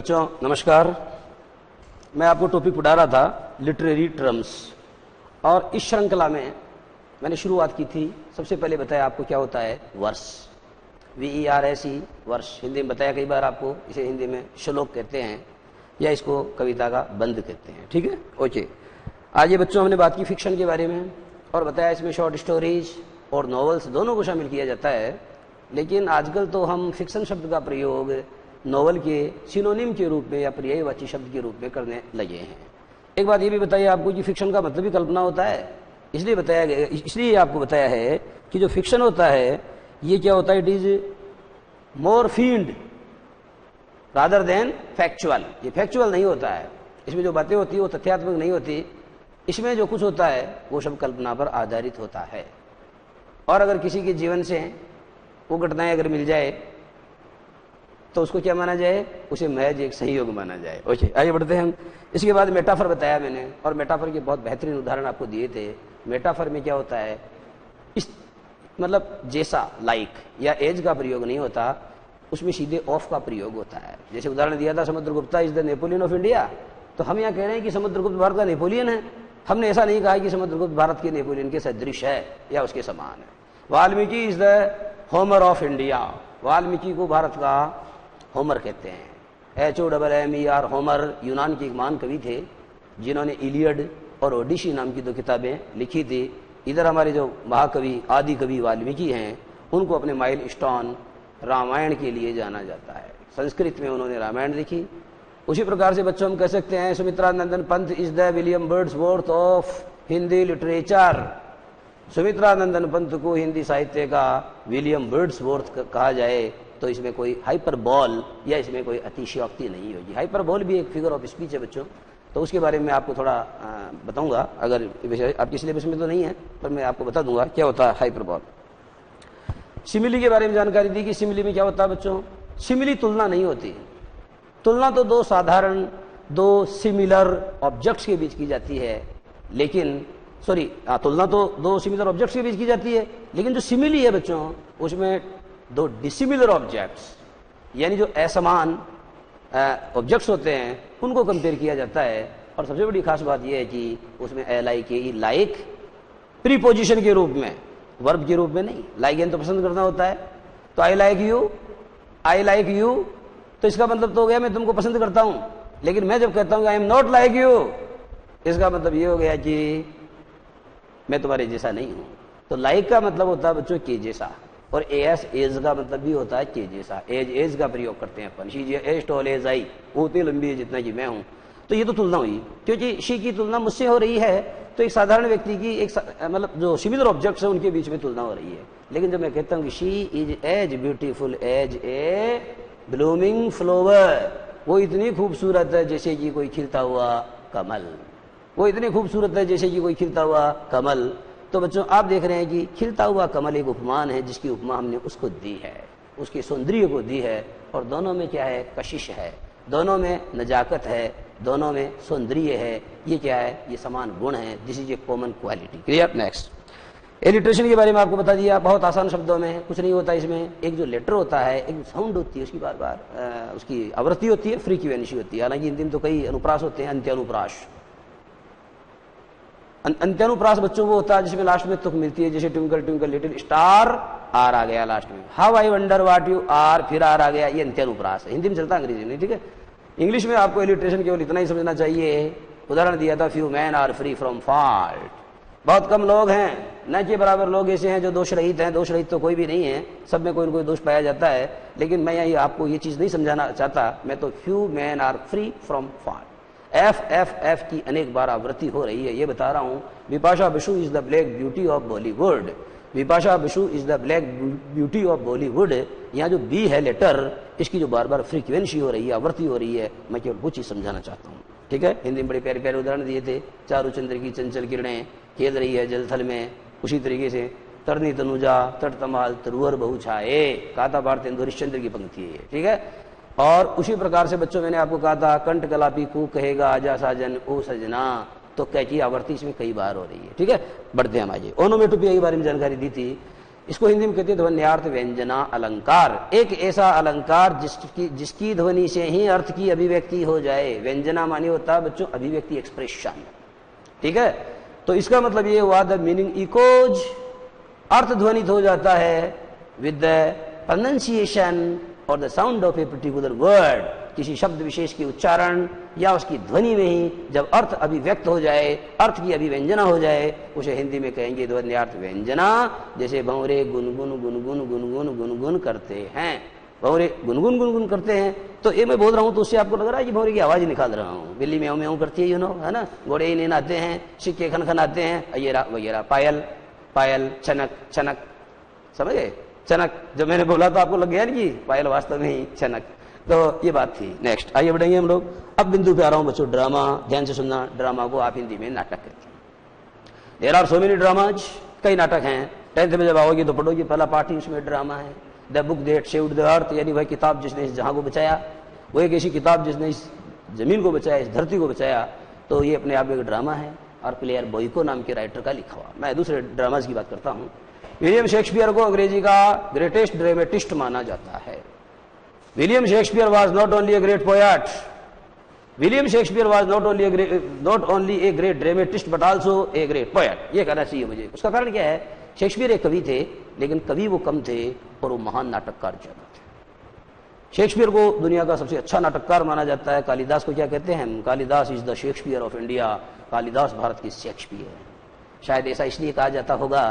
बच्चों नमस्कार। मैं आपको टॉपिक पढ़ा रहा था लिटरेरी टर्म्स, और इस श्रृंखला में मैंने शुरुआत की थी। सबसे पहले बताया आपको क्या होता है वर्ष, VERSE वर्ष। हिंदी में बताया कई बार आपको, इसे हिंदी में श्लोक कहते हैं या इसको कविता का बंद कहते हैं। ठीक है, ओके। आज ये बच्चों हमने बात की फिक्शन के बारे में और बताया इसमें शॉर्ट स्टोरीज और नॉवेल्स दोनों को शामिल किया जाता है। लेकिन आजकल तो हम फिक्शन शब्द का प्रयोग नॉवल के सिनोनिम के रूप में या पर्यायवाची शब्द के रूप में करने लगे हैं। एक बात ये भी बताइए आपको कि फिक्शन का मतलब ही कल्पना होता है, इसलिए बताया गया, इसलिए आपको बताया है कि जो फिक्शन होता है ये क्या होता है, it is more field rather than factual. ये फैक्चुअल नहीं होता है, इसमें जो बातें होती है वो तथ्यात्मक नहीं होती। इसमें जो कुछ होता है वो सब कल्पना पर आधारित होता है। और अगर किसी के जीवन से वो घटनाएं अगर मिल जाए तो उसको क्या माना जाए, उसे महज एक संयोग माना जाए। ओके, आइए बढ़ते हैं हम। इसके बाद मेटाफर बताया मैंने, और मेटाफर के बहुत बेहतरीन उदाहरण आपको दिए थे। मेटाफर में क्या होता है, इस मतलब जैसा लाइक या एज का प्रयोग नहीं होता, उसमें सीधे ऑफ का प्रयोग होता है। जैसे उदाहरण दिया था Samudragupta is the Napoleon of India, तो हम यहाँ कह रहे हैं कि समुद्रगुप्त भारत का नेपोलियन है। हमने ऐसा नहीं कहा कि समुद्रगुप्त भारत के नेपोलियन के सदृश है या उसके समान है। Valmiki is the Homer of India, Valmiki को भारत का होमर कहते हैं। HOMMER होमर यूनान के एक महान कवि थे जिन्होंने इलियड और ओडिसी नाम की 2 किताबें लिखी थी। इधर हमारे जो महाकवि आदि कवि वाल्मीकि हैं, उनको अपने माइलस्टोन रामायण के लिए जाना जाता है। संस्कृत में उन्होंने रामायण लिखी। उसी प्रकार से बच्चों हम कह सकते हैं Sumitranandan Pant is the William Wordsworth of Hindi literature. Sumitranandan Pant को हिंदी साहित्य का विलियम वर्ड्सवर्थ कहा जाए तो इसमें कोई हाइपरबॉल या इसमें कोई अतिशयोक्ति नहीं होगी। हाइपरबॉल भी एक फिगर ऑफ स्पीच है बच्चों, तो उसके बारे में आपको थोड़ा बताऊंगा। अगर विषय आपके सिलेबस में तो नहीं है पर मैं आपको बता दूंगा क्या होता है हाइपरबॉल। सिमिली के बारे में जानकारी दी कि सिमिली में क्या होता है बच्चों। सिमिली तुलना नहीं होती, तुलना तो 2 साधारण 2 सिमिलर ऑब्जेक्ट्स के बीच की जाती है। लेकिन तुलना तो 2 सिमिलर ऑब्जेक्ट्स के बीच की जाती है, लेकिन जो सिमिली है बच्चों उसमें 2 डिसिमिलर ऑब्जेक्ट्स यानी जो असमान ऑब्जेक्ट्स होते हैं उनको कंपेयर किया जाता है। और सबसे बड़ी खास बात यह है कि उसमें LIKE लाइक प्रीपोजिशन के रूप में, वर्ब के रूप में नहीं। लाइक तो पसंद करना होता है, तो आई लाइक यू, तो इसका मतलब तो हो गया मैं तुमको पसंद करता हूं। लेकिन मैं जब कहता हूं I am not like you, इसका मतलब ये हो गया कि मैं तुम्हारे जैसा नहीं हूं। तो लाइक का मतलब होता है बच्चों के जैसा, और एज का मतलब भी होता है के जैसा। एज का प्रयोग करते हैं अपन। She as tall as I, वो उतनी लंबी है जितना कि मैं हूं। तो ये तो तुलना हुई, क्योंकि शी की तुलना मुझसे हो रही है, तो एक साधारण व्यक्ति की एक मतलब जो सिमिलर ऑब्जेक्ट्स है उनके बीच में तुलना हो रही है। लेकिन जब मैं कहता हूं कि she is as beautiful as a blooming flower, वो इतनी खूबसूरत है जैसे कि कोई खिलता हुआ कमल, वो इतनी खूबसूरत है जैसे कि कोई खिलता हुआ कमल। तो बच्चों आप देख रहे हैं कि खिलता हुआ कमल एक उपमान है जिसकी उपमा हमने उसको दी है, उसके सौंदर्य को दी है। और दोनों में क्या है, कशिश है, दोनों में नजाकत है, दोनों में सौंदर्य है। ये क्या है, ये समान गुण है। This is a common quality. Clear. Next, alliteration के बारे में आपको बता दिया बहुत आसान शब्दों में। कुछ नहीं होता इसमें, एक जो लेटर होता है, एक साउंड होती है, उसकी बार बार उसकी आवृत्ति होती है, फ्रीक्वेंसी होती है। हालांकि हिंदी में तो कई अनुप्रास होते हैं, अंत्यानुप्रास। अंत्यानुप्रास बच्चों को होता है जिसमें लास्ट में तुक मिलती है, जैसे twinkle twinkle little star, R आ गया लास्ट में। How I wonder what you are, फिर आर आ गया। ये अंत्यानुप्रास है, हिंदी में चलता है, अंग्रेजी में। ठीक है, इंग्लिश में आपको इलिट्रेशन केवल इतना ही समझना चाहिए। उदाहरण दिया था, few man are free from fault, बहुत कम लोग हैं, न के बराबर लोग ऐसे हैं जो दोष रहित हैं। दोष रहित तो कोई भी नहीं है, सब में कोई न कोई दोष पाया जाता है। लेकिन मैं यही आपको ये चीज नहीं समझाना चाहता। मैं तो few man are free from fault, F की अनेक बार आवृत्ति हो रही है, ये बता रहा हूं। Bipasha Basu is the black beauty of Bollywood, Bipasha Basu is the black beauty of Bollywood. यहाँ जो बी है लेटर, इसकी जो बार बार फ्रीक्वेंसी हो रही है, आवृत्ति हो रही है, मैं केवल वो चीज समझाना चाहता हूँ। ठीक है, हिंदी में बड़े प्यारे प्यारे उदाहरण दिए थे। चारू चंद्र की चंचल किरणें खेल रही है जल थल में, उसी तरीके से तरनी तनुजा तट तमाल तरुअर बहु छाए, कहा था भारतेंदु हरिश्चंद्र की पंक्ति है। ठीक है, और उसी प्रकार से बच्चों मैंने आपको कहा था, कंठ कलापी को कहेगा आजा साजन ओ सजना, तो क्या की आवृत्ति इसमें कई बार हो रही है। ठीक है, बढ़ते हम आगे। ओनोमेटोपिया के बारे में जानकारी दी थी इसको हिंदी में कहते हैं ध्वन्यार्थ व्यंजना अलंकार। एक ऐसा अलंकार जिसकी ध्वनि से ही अर्थ की अभिव्यक्ति हो जाए। व्यंजना माने होता है बच्चों अभिव्यक्ति, एक्सप्रेशन, ठीक है। तो इसका मतलब ये हुआ द मीनिंग इकोज, अर्थ ध्वनित हो जाता है विद द प्रोनंसिएशन और the sound of a particular word, किसी शब्द विशेष के उच्चारण या उसकी ध्वनि में ही जब अर्थ अभिव्यक्त हो जाए, अर्थ की अभिव्यंजना हो जाए, उसे हिंदी में कहेंगे ध्वन्यार्थ व्यंजना। जैसे भंवरे गुनगुन गुनगुन गुनगुन गुनगुन करते हैं, भंवरे गुनगुन गुनगुन करते हैं। तो ये मैं बोल रहा हूँ तो उससे आपको लग रहा है कि भंवरे की आवाज निकाल रहा हूँ। बिल्ली म्याऊं म्याऊं करती है, है ना, घोड़े इन्हें आते हैं, सिक्के खनखनाते हैं, वगैरह वगैरह। पायल पायल, छनक छनक, समझ गए, चनक। जब मैंने बोला तो आपको लग गया कि पायल वास्तव में ही छनक। तो ये बात थी। नेक्स्ट आइए बढ़ेंगे हम लोग। अब बिंदु पे आ रहा हूं बच्चों, ड्रामा। ध्यान से सुनना, ड्रामा को आप हिंदी में नाटक कहते हैं। There are so many dramas, कई नाटक हैं। 10th में जब आओगे तो पढ़ोगे, पहला पार्ट ही उसमें ड्रामा है। The book that saved the earth, यानी वह किताब जिसने इस जहां को बचाया। वो एक ऐसी किताब जिसने इस जमीन को बचाया, इस धरती को बचाया। तो ये अपने आप में एक ड्रामा है और क्लेयर बोइको नाम के राइटर का लिखा हुआ। मैं दूसरे ड्रामाज की बात करता हूं। विलियम शेक्सपियर को अंग्रेजी का ग्रेटेस्ट ड्रामेटिस्ट माना जाता है। William Shakespeare was not only a great poet, William Shakespeare was not only a great dramatist but also a great poet. ये कहना चाहिए मुझे। उसका कारण क्या है? शेक्सपियर एक कवि थे, लेकिन कवि वो कम थे और वो महान नाटककार ज्यादा थे। शेक्सपियर को दुनिया का सबसे अच्छा नाटककार माना जाता है। कालिदास को क्या कहते हैं? Kalidas is the Shakespeare of India. Kalidas Bharat की शेक्सपियर है। शायद ऐसा इसलिए कहा जाता होगा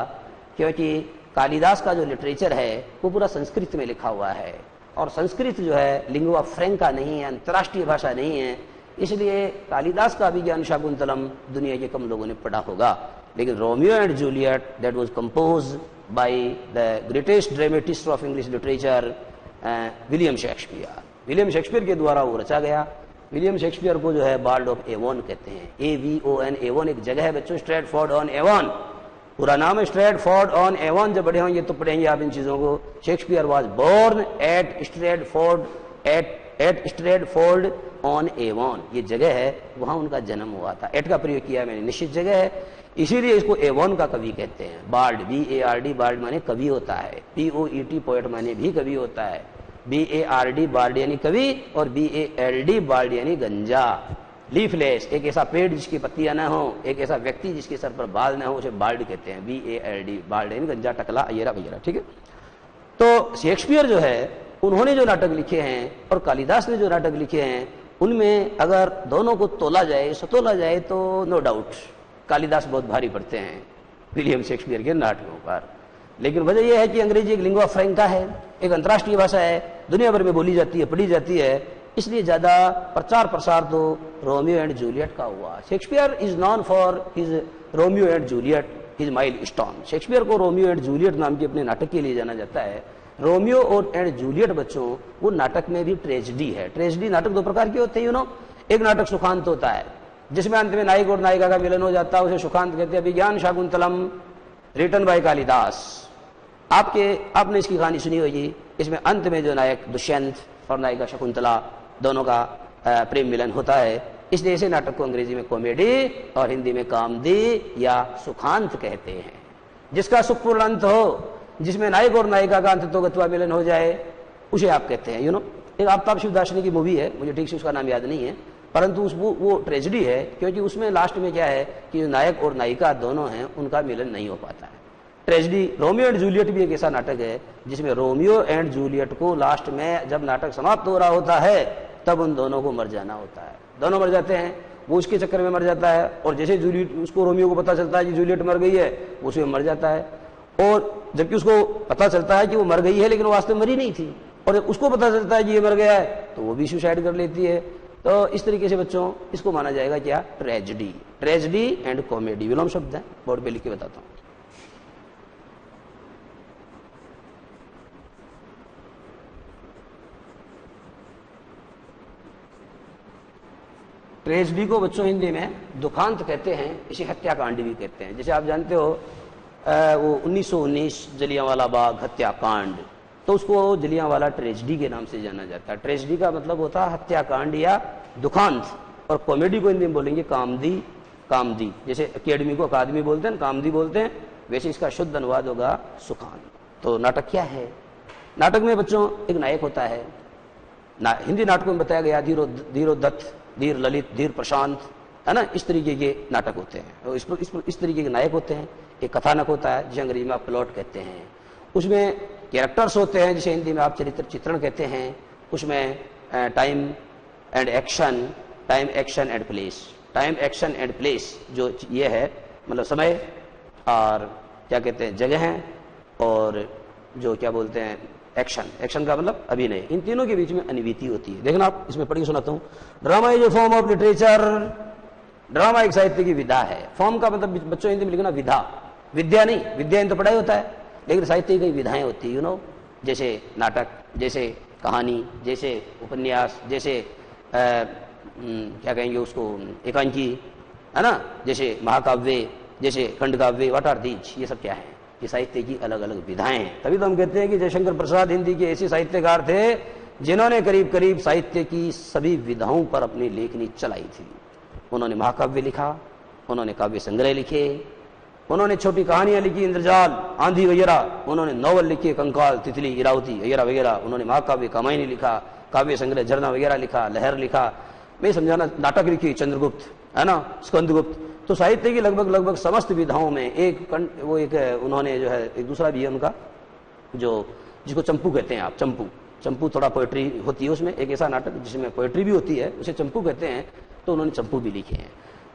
क्योंकि कालिदास का जो लिटरेचर है वो पूरा संस्कृत में लिखा हुआ है, और संस्कृत जो है लिंगुआ फ्रैंका नहीं है, अंतर्राष्ट्रीय भाषा नहीं है। इसलिए कालिदास का अभिज्ञान शाकुंतलम दुनिया के कम लोगों ने पढ़ा होगा। लेकिन Romeo and Juliet that was compose by the greatest dramatist of English literature William Shakespeare. William Shakespeare के द्वारा वो रचा गया। विलियम शेक्सपियर को जो है बार्ड ऑफ एवोन कहते हैं। AVON, एवोन एक जगह है बच्चों, स्ट्रैटफोर्ड ऑन एवोन, पूरा नाम है स्ट्रैटफोर्ड ऑन एवोन। जब बड़े होंगे तो पढ़ेंगे आप इन चीजों को। Shakespeare was born at Stratford on Avon, ये जगह है, वहां उनका जन्म हुआ था। एट का प्रयोग किया मैंने, निश्चित जगह है, इसीलिए इसको एवोन का कवि कहते हैं। बार्ड, BARD, बार्ड माने कवि होता है। POET, पोएट माने भी कवि होता है। BARD, बार्ड यानी कवि, और BALD, बार्ड यानी गंजा। लीफलेस, एक ऐसा पेड़ जिसकी पत्तियां न हो, एक ऐसा व्यक्ति जिसके सर पर बाल न हो, उसे बार्ड कहते हैं। BALD, बार्ड यानी गंजा, टकला, अयेरा वगैरह, ठीक है। तो शेक्सपियर जो है, उन्होंने जो नाटक लिखे हैं और कालिदास ने जो नाटक लिखे हैं, उनमें अगर दोनों को तोला जाए, सतोला जाए, तो नो डाउट कालिदास बहुत भारी पड़ते हैं विलियम शेक्सपियर के नाटकों पर। लेकिन वजह यह है कि अंग्रेजी एक लिंगुआ फ्रैंका है, एक अंतर्राष्ट्रीय भाषा है, दुनिया भर में बोली जाती है, पढ़ी जाती है, इसलिए ज्यादा प्रचार प्रसार तो रोमियो एंड जूलियट का हुआ। Shakespeare is non for his Romeo and Juliet, his milestone. Shakespeare को रोमियो एंड जूलियट नाम के अपने नाटक के लिए जाना जाता है। रोमियो और एंड जूलियट बच्चों, वो नाटक में भी ट्रेजेडी है। ट्रेजेडी नाटक दो प्रकार के होते हैं, एक नाटक सुखांत होता है, जिसमें अंत में नायक और नायिका का मिलन हो जाता है, उसे सुखांत कहते हैं। अभिज्ञान शाकुंतलम रिटन बाय कालिदास, आपने इसकी कहानी सुनी होगी। इसमें अंत में जो नायक दुष्यंत और नायिका शकुंतला दोनों का प्रेम मिलन होता है। इसलिए ऐसे नाटक को अंग्रेजी में कॉमेडी और हिंदी में कामदी या सुखांत कहते हैं। जिसका सुखपूर्ण अंत हो, जिसमें नायक और नायिका का अंततोगत्वा मिलन हो जाए, उसे आप कहते हैं। एक आफ्ताब शिवदासनी की मूवी है, मुझे ठीक से उसका नाम याद नहीं है, परंतु वो ट्रेजेडी है, क्योंकि उसमें लास्ट में क्या है कि जो नायक और नायिका दोनों हैं, उनका मिलन नहीं हो पाता है। ट्रेजेडी। रोमियो एंड जूलियट भी एक ऐसा नाटक है जिसमें रोमियो एंड जूलियट को लास्ट में जब नाटक समाप्त हो रहा होता है, तब उन दोनों को मर जाना होता है। दोनों मर जाते हैं, वो उसके चक्कर में मर जाता है, और जैसे जूलियट, उसको रोमियो को पता चलता है कि जूलियट मर गई है, वो उसमें मर जाता है। और जबकि उसको पता चलता है कि वो मर गई है, लेकिन वो वास्तव में मरी नहीं थी, और जब उसको पता चलता है कि ये मर गया है, तो वो भी सुसाइड कर लेती है। तो इस तरीके से बच्चों इसको माना जाएगा क्या? ट्रेजेडी। ट्रेजेडी एंड कॉमेडी विलोम शब्द है, बोर्ड पे लिख के बताता हूं। ट्रेजेडी को बच्चों हिंदी में दुखांत कहते हैं, इसे हत्याकांड भी कहते हैं। जैसे आप जानते हो वो 1919 जलियांवाला बाग हत्याकांड, तो उसको जलियांवाला ट्रेजेडी के नाम से जाना जाता है। ट्रेजेडी का मतलब होता है हत्याकांड या दुखांत, और कॉमेडी को हिंदी में बोलेंगे कामदी। कामदी, जैसे अकेडमी को अकादमी बोलते हैं, कामदी बोलते हैं, वैसे इसका शुद्ध अनुवाद होगा सुखांत। तो नाटक क्या है? नाटक में बच्चों एक नायक होता है। हिंदी नाटकों में बताया गया धीरोदत्त, धीर ललित, धीर प्रशांत, है ना, इस तरीके के नाटक होते हैं। तो इस तरीके के नायक होते हैं। एक कथानक होता है जिसे अंग्रेजी में आप प्लॉट कहते हैं। उसमें कैरेक्टर्स होते हैं जिसे हिंदी में आप चरित्र चित्रण कहते हैं। उसमें time and action, time action and place, time action and place जो ये है मतलब समय और क्या कहते हैं जगह है, और जो क्या बोलते हैं एक्शन, एक्शन का मतलब अभिनय, इन तीनों के बीच में अनिविति होती है। देखना आप इसमें पढ़िए, सुनाता हूँ। Drama is a form of literature. Drama एक साहित्य की विधा है। फॉर्म का मतलब बच्चों हिंदी में लिखना विधा, विद्या नहीं, विद्या इन तो पढ़ाई होता है, लेकिन साहित्य की कई विधाएं होती है, यू नो, जैसे नाटक, जैसे कहानी, जैसे उपन्यास, जैसे क्या कहेंगे उसको एकांकी, है ना, जैसे महाकाव्य, जैसे खंडकाव्य, व्हाट आर दीज, ये सब क्या है? ये साहित्य की अलग अलग विधाएं हैं। तभी तो हम कहते हैं कि जयशंकर प्रसाद हिंदी के ऐसे साहित्यकार थे जिन्होंने करीब करीब साहित्य की सभी विधाओं पर अपनी लेखनी चलाई थी। उन्होंने महाकाव्य लिखा, उन्होंने काव्य संग्रह लिखे, उन्होंने छोटी कहानियां लिखी, इंद्रजाल, आंधी वगैरह, उन्होंने नॉवल लिखे, कंकाल, तितली, इरावती वगैरह वगैरह, उन्होंने महाकाव्य कामायनी लिखा, काव्य संग्रह झरना वगैरह लिखा, लहर लिखा, मैं समझाना, नाटक लिखी, चंद्रगुप्त, है ना, स्कंदगुप्त। तो साहित्य की लगभग समस्त विधाओं में एक उन्होंने जो है, एक दूसरा भी है उनका, जो जिसको चंपू कहते हैं आप, चंपू थोड़ा पोएट्री होती है उसमें, एक ऐसा नाटक जिसमें पोएट्री भी होती है, उसे चंपू कहते हैं, तो उन्होंने चंपू भी लिखे हैं।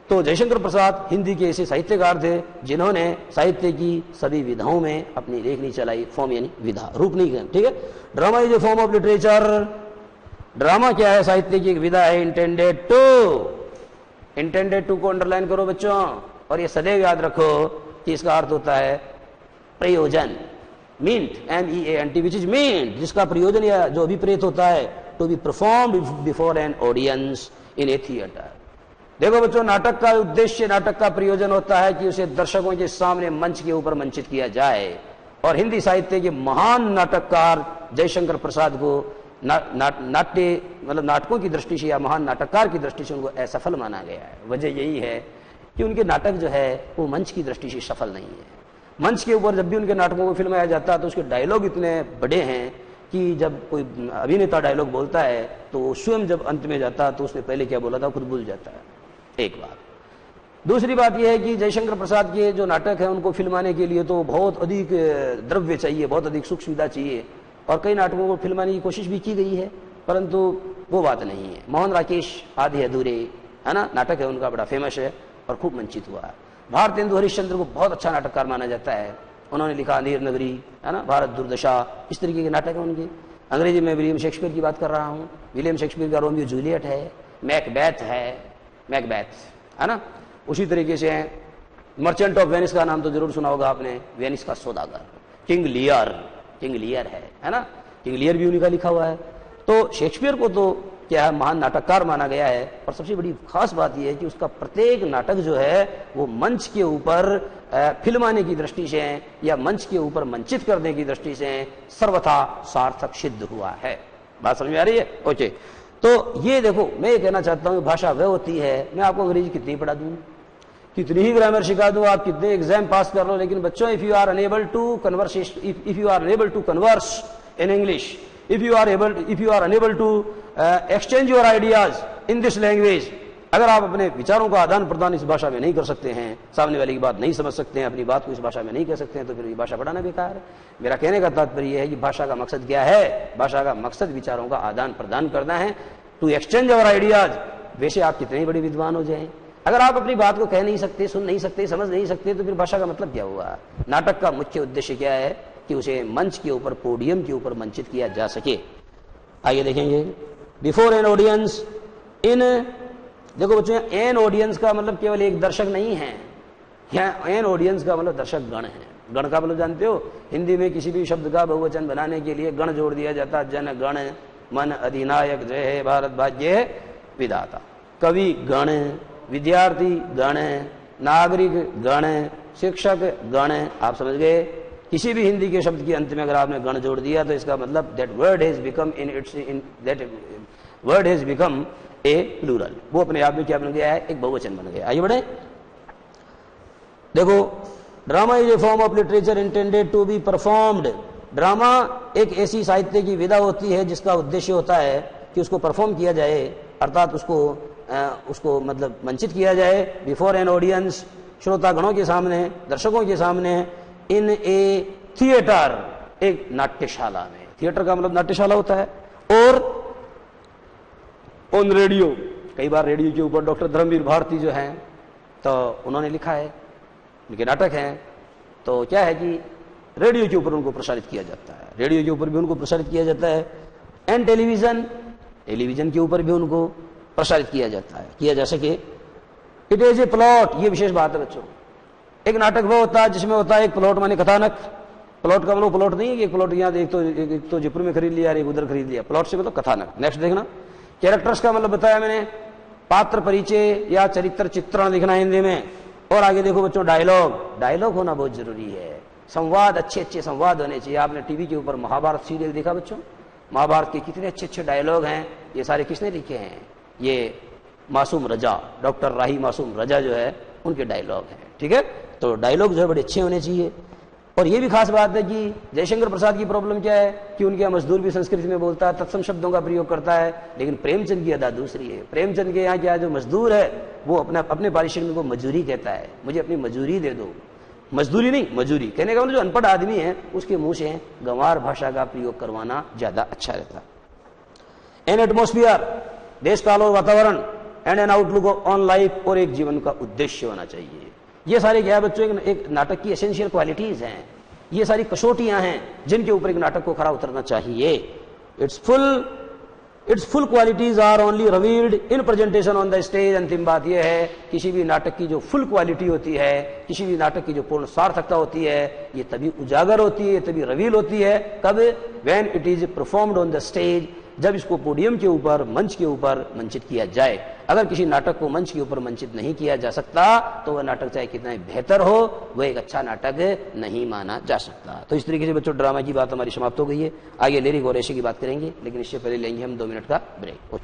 तो जयशंकर प्रसाद हिंदी के ऐसे साहित्यकार थे जिन्होंने साहित्य की सभी विधाओं में अपनी लेखनी चलाई। फॉर्म यानी विधा, रूप नहीं है, ठीक है। Drama is a form of literature. Drama क्या है? साहित्य की एक विधा है। इंटेंडेड टू को अंडरलाइन करो बच्चों, और ये सदैव याद रखो कि इसका अर्थ होता है प्रयोजन, meant, MEANT, which is meant, जिसका प्रयोजन या जो अभिप्रेत होता है, to be performed before an audience in a theatre. देखो बच्चों, नाटक का उद्देश्य, नाटक का प्रयोजन होता है कि उसे दर्शकों के सामने मंच के ऊपर मंचित किया जाए। और हिंदी साहित्य के महान नाटककार जयशंकर प्रसाद को नाट्य मतलब नाटकों की दृष्टि से या महान नाटककार की दृष्टि से उनको असफल माना गया है। वजह यही है कि उनके नाटक जो है वो मंच की दृष्टि से सफल नहीं है। मंच के ऊपर जब भी उनके नाटकों को फिल्माया जाता है तो उसके डायलॉग इतने बड़े हैं कि जब कोई अभिनेता डायलॉग बोलता है तो स्वयं जब अंत में जाता है तो उसने पहले क्या बोला था खुद भूल जाता है। एक बात। दूसरी बात यह है कि जयशंकर प्रसाद के जो नाटक है उनको फिल्माने के लिए तो बहुत अधिक द्रव्य चाहिए, बहुत अधिक सुख सुविधा चाहिए, और कई नाटकों को फिल्माने की कोशिश भी की गई है, परंतु वो बात नहीं है। मोहन राकेश आधे अधूरे, है ना, नाटक है उनका, बड़ा फेमस है और खूब मंचित हुआ है। भारतेंदु हरिश्चंद्र को बहुत अच्छा नाटककार माना जाता है। उन्होंने लिखा अंधेर नगरी, है ना, भारत दुर्दशा, इस तरीके के नाटक है उनके। अंग्रेजी में विलियम शेक्सपियर की बात कर रहा हूँ। विलियम शेक्सपियर का रोमियो जूलियट है, मैकबेथ है ना। उसी तरीके से मर्चेंट ऑफ वेनिस का नाम तो जरूर सुना होगा आपने, वेनिस का सौदागर। किंग लियर है ना, किंग लियर भी उन्हीं का लिखा हुआ है। तो शेक्सपियर को तो क्या है महान नाटककार माना गया है, और सबसे बड़ी खास बात यह है कि उसका प्रत्येक नाटक जो है वो मंच के ऊपर फिल्माने की दृष्टि से या मंच के ऊपर मंचित करने की दृष्टि से सर्वथा सार्थक सिद्ध हुआ है। बात समझ में आ रही है? ओके। तो ये देखो, मैं ये कहना चाहता हूँ भाषा वह होती है, मैं आपको अंग्रेजी कितनी पढ़ा दूं, कितनी ही ग्रामर सिखा दूं, आप कितने एग्जाम पास कर लो, लेकिन बच्चों if you are unable to converse in English, if you are unable to exchange your ideas in this language, अगर आप अपने विचारों का आदान प्रदान इस भाषा में नहीं कर सकते हैं, सामने वाले की बात नहीं समझ सकते हैं, अपनी बात को इस भाषा में नहीं कह सकते हैं, तो फिर ये भाषा पढ़ाना बेकार है। मेरा कहने का तात्पर्य है कि भाषा का मकसद क्या है? भाषा का मकसद विचारों का आदान प्रदान करना है, टू एक्सचेंज अवर आइडियाज। वैसे आप कितने बड़े विद्वान हो जाएं, अगर आप अपनी बात को कह नहीं सकते, सुन नहीं सकते, समझ नहीं सकते, तो फिर भाषा का मतलब क्या हुआ? नाटक का मुख्य उद्देश्य क्या है कि उसे मंच के ऊपर, पोडियम के ऊपर मंचित किया जा सके। आइए देखेंगे, बिफोर एन ऑडियंस, इन, देखो बच्चों एन ऑडियंस का मतलब केवल एक दर्शक नहीं है, यहाँ एन ऑडियंस का मतलब दर्शक गण है। गण का मतलब जानते हो, हिंदी में किसी भी शब्द का बहुवचन बनाने के लिए गण जोड़ दिया जाता, जन गण मन अधिनायक जय है भारत भाग्य विधाता। कवि गण, विद्यार्थी गण, नागरिक गण, शिक्षक गण। आप समझ गए? किसी भी हिंदी के शब्द के अंत में अगर आपने गण जोड़ दिया तो इसका मतलब that word has become a plural, वो अपने आप में क्या बन गया है? एक बहुवचन बन गया। आइए बढ़े, देखो, drama is a form of literature intended to be performed drama एक ऐसी साहित्य की विधा होती है जिसका उद्देश्य होता है कि उसको परफॉर्म किया जाए, अर्थात उसको मतलब मंचित किया जाए बिफोर एन ऑडियंस, श्रोतागणों के सामने, दर्शकों के सामने, इन ए थिएटर, एक नाट्यशाला में। थिएटर का मतलब नाट्यशाला होता है। और ऑन रेडियो, कई बार रेडियो के ऊपर डॉक्टर धर्मवीर भारती जो हैं तो उन्होंने लिखा है, उनके नाटक हैं, तो क्या है कि रेडियो के ऊपर उनको प्रसारित किया जाता है, रेडियो के ऊपर भी उनको प्रसारित किया जाता है। एंड टेलीविजन, टेलीविजन के ऊपर भी उनको प्रसारित किया जाता है, किया जा सके। इट इज ए प्लॉट, ये विशेष बात है बच्चों। एक नाटक वो होता है जिसमें होता है एक प्लॉट माने कथानक। प्लॉट का मतलब प्लॉट नहीं है कि एक प्लॉट यहाँ एक तो जयपुर में खरीद लिया, एक उधर खरीद लिया। प्लॉट से मतलब कथानक। नेक्स्ट देखना, कैरेक्टर्स का मतलब बताया मैंने, पात्र परिचय या चरित्र चित्रण लिखना हिंदी में। और आगे देखो बच्चों, डायलॉग, डायलॉग होना बहुत जरूरी है। संवाद, अच्छे अच्छे संवाद होने चाहिए। आपने टीवी के ऊपर महाभारत सीरियल देखा बच्चों, महाभारत के कितने अच्छे अच्छे डायलॉग हैं। ये सारे किसने लिखे हैं? ये मासूम रजा, डॉक्टर राही मासूम रजा जो है, उनके डायलॉग हैं। ठीक है, तो डायलॉग जो है बड़े अच्छे होने चाहिए। और ये भी खास बात है कि जयशंकर प्रसाद की प्रॉब्लम क्या है कि उनके यहाँ मजदूर भी संस्कृत में बोलता है, तत्सम शब्दों का प्रयोग करता है, लेकिन प्रेमचंद की अदा दूसरी है। प्रेमचंद के यहाँ क्या है, जो मजदूर है वो अपने पारिश्रमिक को मजूरी कहता है, मुझे अपनी मजूरी दे दो। मजदूरी नहीं, मजूरी कहने का मतलब जो अनपढ़ आदमी है उसके मुंह से गंवार भाषा का प्रयोग करवाना ज्यादा अच्छा रहता है। एन एटमोस्फियर, देश काल और वातावरण, and N outlook on life, और एक जीवन का उद्देश्य होना चाहिए। ये सारे क्या है बच्चों, एक नाटक की एसेंशियल क्वालिटीज हैं। ये सारी कसौटियां हैं जिनके ऊपर एक नाटक को खरा उतरना चाहिए। Its full qualities are only revealed in presentation on the stage. अंतिम बात यह है, किसी भी नाटक की जो फुल क्वालिटी होती है, किसी भी नाटक की जो पूर्ण सार्थकता होती है, ये तभी उजागर होती है, तभी रिवील होती है। कब? When it is performed on the stage, जब इसको पोडियम के ऊपर, मंच के ऊपर मंचित किया जाए। अगर किसी नाटक को मंच के ऊपर मंचित नहीं किया जा सकता तो वह नाटक चाहे कितना बेहतर हो, वह एक अच्छा नाटक नहीं माना जा सकता। तो इस तरीके से बच्चों ड्रामा की बात हमारी समाप्त हो गई है। आगे लिरिक और ऐसे की बात करेंगे, लेकिन इससे पहले लेंगे हम 2 मिनट का ब्रेक।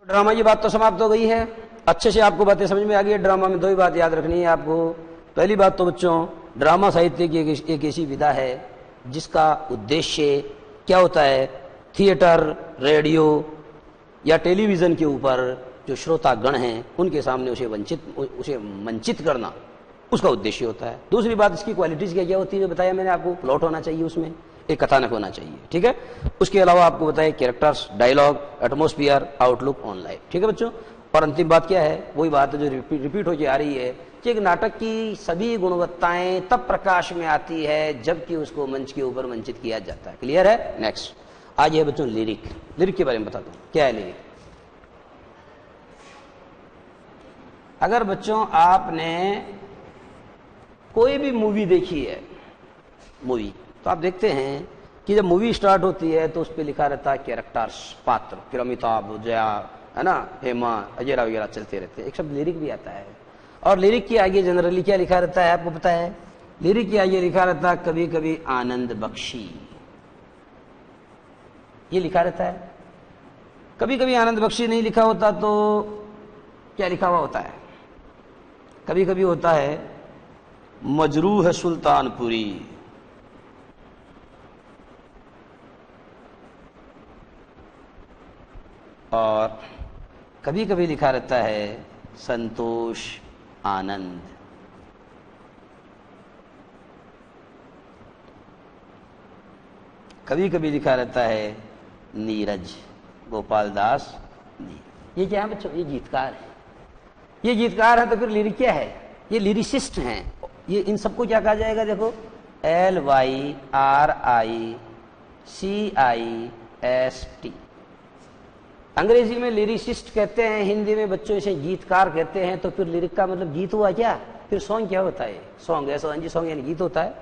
ड्रामा की बात तो समाप्त हो गई है। अच्छे से आपको बातें समझ में आ गई है। ड्रामा में 2 ही बात याद रखनी है आपको। पहली बात तो बच्चों, ड्रामा साहित्य की एक ऐसी विधा है जिसका उद्देश्य क्या होता है, थिएटर, रेडियो या टेलीविजन के ऊपर जो श्रोतागण हैं उनके सामने उसे वंचित करना, उसका उद्देश्य होता है। दूसरी बात, इसकी क्वालिटीज क्या क्या होती है, जो बताया मैंने आपको। प्लॉट होना चाहिए, उसमें एक कथानक होना चाहिए, ठीक है। उसके अलावा आपको बताया characters, dialogue, atmosphere, outlook on life, ठीक है बच्चों। और अंतिम बात क्या है, वही बात है जो रिपीट होकर आ रही है कि एक नाटक की सभी गुणवत्ताएं तब प्रकाश में आती है जबकि उसको मंच के ऊपर मंचित किया जाता है। क्लियर है? नेक्स्ट। आज है बच्चों लिरिक। लिरिक के बारे में बताता हूं क्या है लिरिक। अगर बच्चों आपने कोई भी मूवी देखी है, मूवी, तो आप देखते हैं कि जब मूवी स्टार्ट होती है तो उस पर लिखा रहता है कैरेक्टर्स, पात्र, फिर अमिताभ, जया, है ना, हेमा, अजयरा वगैरह चलते रहते हैं। एक शब्द लिरिक भी आता है। और लिरिक के आगे जनरली क्या लिखा रहता है आपको पता है? लिरिक के आगे लिखा रहता है कभी कभी आनंद बख्शी, ये लिखा रहता है। कभी कभी आनंद बख्शी नहीं लिखा होता तो क्या लिखा हुआ होता है? कभी कभी होता है मजरूह सुल्तानपुरी, और कभी कभी लिखा रहता है संतोष आनंद। कभी कभी लिखा रहता है नीरज गोपाल दास नीरज। ये क्या है बच्चों? ये गीतकार है। ये गीतकार है तो फिर लिरिक क्या है? ये लिरिसिस्ट हैं। ये इन सबको क्या कहा जाएगा? देखो, LYRICIST। अंग्रेजी में लिरिसिस्ट कहते हैं, हिंदी में बच्चों इसे गीतकार कहते हैं। तो फिर लिरिक का मतलब गीत हुआ क्या? फिर सॉन्ग क्या होता है? सॉन्ग, ऐसा सॉन्ग यानी गीत होता है।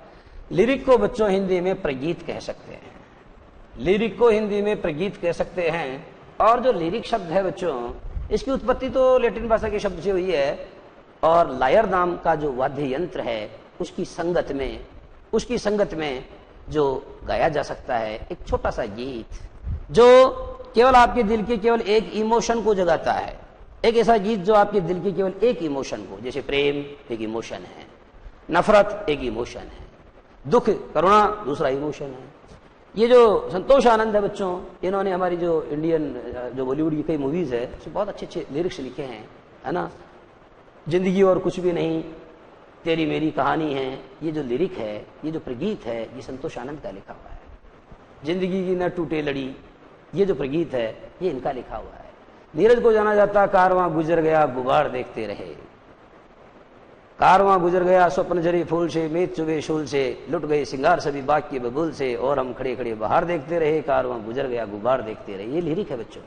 लिरिक को बच्चों हिंदी में प्रगीत कह सकते हैं। लिरिक को हिंदी में प्रगीत कह सकते हैं। और जो लिरिक शब्द है बच्चों, इसकी उत्पत्ति तो लैटिन भाषा के शब्द से हुई है। और लायर नाम का जो वाद्य यंत्र है उसकी संगत में जो गाया जा सकता है एक छोटा सा गीत, जो केवल आपके दिल के केवल एक इमोशन को जगाता है। एक ऐसा गीत जो आपके दिल के केवल एक इमोशन को, जैसे प्रेम एक इमोशन है, नफरत एक इमोशन है, दुख करुणा दूसरा इमोशन है। ये जो संतोष आनंद है बच्चों, इन्होंने हमारी जो इंडियन जो बॉलीवुड की कई मूवीज है उसमें बहुत अच्छे अच्छे लिरिक्स लिखे हैं, है ना। जिंदगी और कुछ भी नहीं, तेरी मेरी कहानी है। ये जो लिरिक है, ये जो प्रगीत है, ये संतोष आनंद का लिखा हुआ है। जिंदगी की न टूटे लड़ी, ये जो प्रगीत है ये इनका लिखा हुआ है। नीरज को जाना जाता कारवां गुजर गया गुबार देखते रहे। कारवां गुजर गया स्वप्न झरे फूल से, मेद चुभे शूल से, लुट गए सिंगार सभी बाग के बबूल से, और हम खड़े खड़े बाहर देखते रहे। कारवां गुजर गया गुबार देखते रहे। ये लिरिक है बच्चों,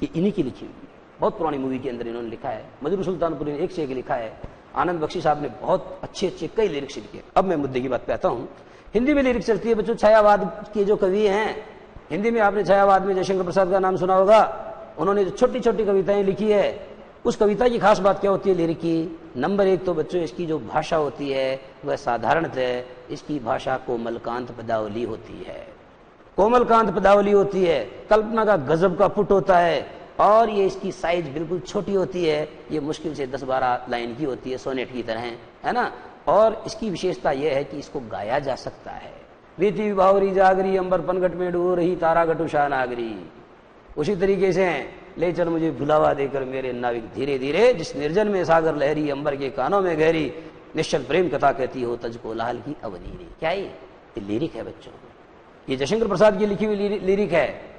ये इन्हीं की लिखी हुई है। बहुत पुरानी मूवी के अंदर इन्होंने लिखा है। मजरूह सुल्तानपुरी ने एक से एक लिखा है। आनंद बख्शी साहब ने बहुत अच्छे अच्छे कई लिरिक्स लिखे। अब मैं मुद्दे की बात पे आता हूँ। हिंदी में लिरिक्स चलती है बच्चों। छायावाद के जो कवि हैं हिंदी में, आपने छायावाद में जयशंकर प्रसाद का नाम सुना होगा। उन्होंने जो छोटी छोटी कविताएं लिखी है, उस कविता की खास बात क्या होती है लिरिक की? नंबर एक तो बच्चों इसकी जो भाषा होती है वह साधारणतः है। इसकी भाषा कोमलकांत पदावली होती है। कोमलकांत पदावली होती है, कल्पना का गजब का पुट होता है, और ये इसकी साइज बिल्कुल छोटी होती है। ये मुश्किल से 10-12 लाइन की होती है, सोनेट की तरह, है ना। और इसकी विशेषता यह है कि इसको गाया जा सकता है। रीति विभावरी जागरी, अंबर पनघट में डूब रही तारा घटुषा नागरी। उसी तरीके से ले चल मुझे भुलावा देकर मेरे नाविक धीरे धीरे, जिस निर्जन में सागर लहरी, अंबर के कानों में गहरी, निश्चल प्रेम कथा कहती हो तजको लाल की अवनीरी। क्या ये लिरिक है बच्चों? ये जयशंकर प्रसाद की लिखी हुई लिरिक है।